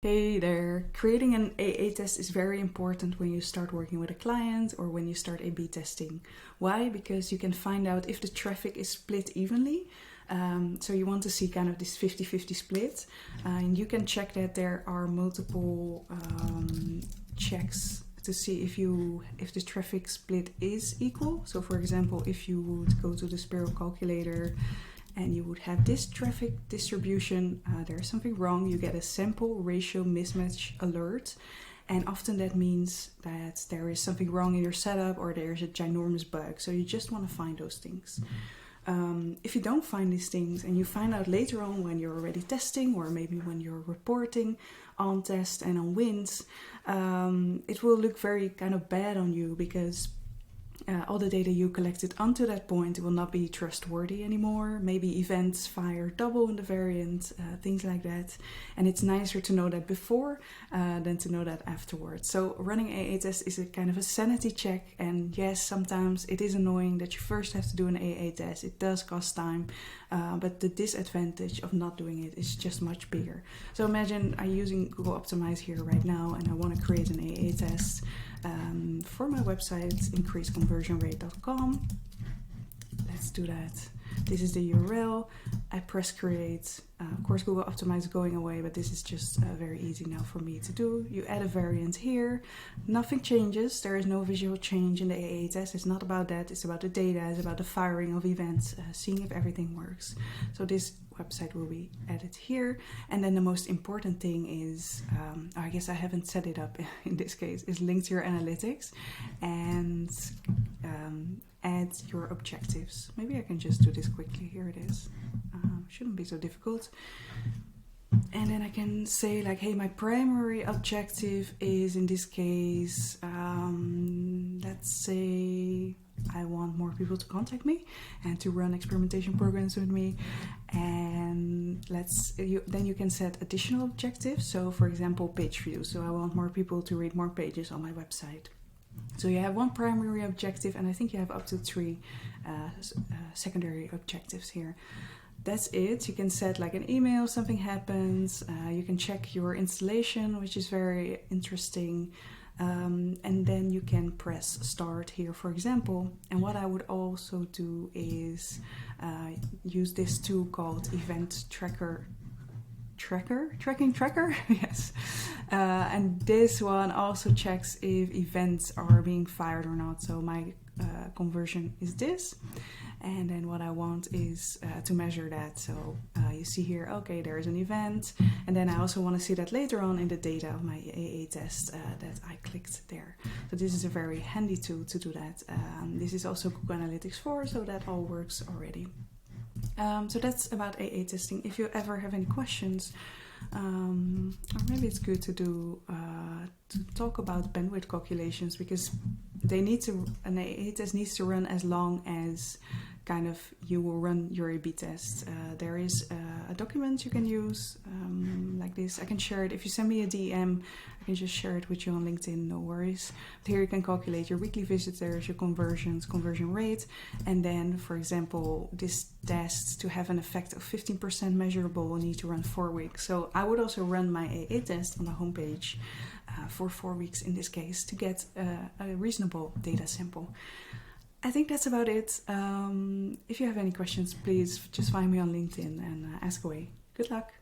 Hey there! Creating an AA test is very important when you start working with a client or when you start A/B testing. Why? Because you can find out if the traffic is split evenly. So you want to see kind of this 50-50 split. And you can check that there are multiple checks to see if the traffic split is equal. So for example, if you would go to the Spiral calculator and you would have this traffic distribution, there's something wrong. You get a sample ratio mismatch alert, and often that means that there is something wrong in your setup or there's a ginormous bug. So you just want to find those things. If you don't find these things and you find out later on when you're already testing, or maybe when you're reporting on tests and on wins, it will look very kind of bad on you, because all the data you collected until that point will not be trustworthy anymore. Maybe events fire double in the variant, things like that. And it's nicer to know that before than to know that afterwards. So running AA test is a kind of a sanity check. And yes, sometimes it is annoying that you first have to do an AA test. It does cost time, but the disadvantage of not doing it is just much bigger. So imagine I'm using Google Optimize here right now, and I want to create an AA test for my website, increaseconversionrate.com. Let's do that. This is the URL. I press create. Of course, Google Optimize is going away, but this is just very easy now for me to do. You add a variant here. Nothing changes. There is no visual change in the AA test. It's not about that. It's about the data. It's about the firing of events, seeing if everything works. So this website will be added here. And then the most important thing is, I guess I haven't set it up in this case, is link to your analytics and add your objectives. Maybe I can just do this quickly. Here it is. Shouldn't be so difficult. And then I can say like, hey, my primary objective is, in this case, let's say I want more people to contact me and to run experimentation programs with me. And then you can set additional objectives. So for example, page views. So I want more people to read more pages on my website. So you have one primary objective, and I think you have up to 3 secondary objectives here. That's it. You can set like an email, something happens. You can check your installation, which is very interesting. And then you can press start here, for example. And what I would also do is use this tool called event tracking tracker. Yes. And this one also checks if events are being fired or not. So my conversion is this. And then what I want is to measure that. So you see here, okay, there is an event. And then I also want to see that later on in the data of my AA test that I clicked there. So this is a very handy tool to do that. This is also Google Analytics 4, so that all works already. So that's about AA testing. If you ever have any questions, or maybe it's good to talk about bandwidth calculations, because an AA test needs to run as long as kind of you will run your A/B test. There is a document you can use like this. I can share it. If you send me a DM, I can just share it with you on LinkedIn, no worries. But here you can calculate your weekly visitors, your conversions, conversion rate. And then, for example, this test to have an effect of 15% measurable will need to run 4 weeks. So I would also run my AA test on the homepage for 4 weeks in this case to get a reasonable data sample. I think that's about it. If you have any questions, please just find me on LinkedIn and ask away. Good luck.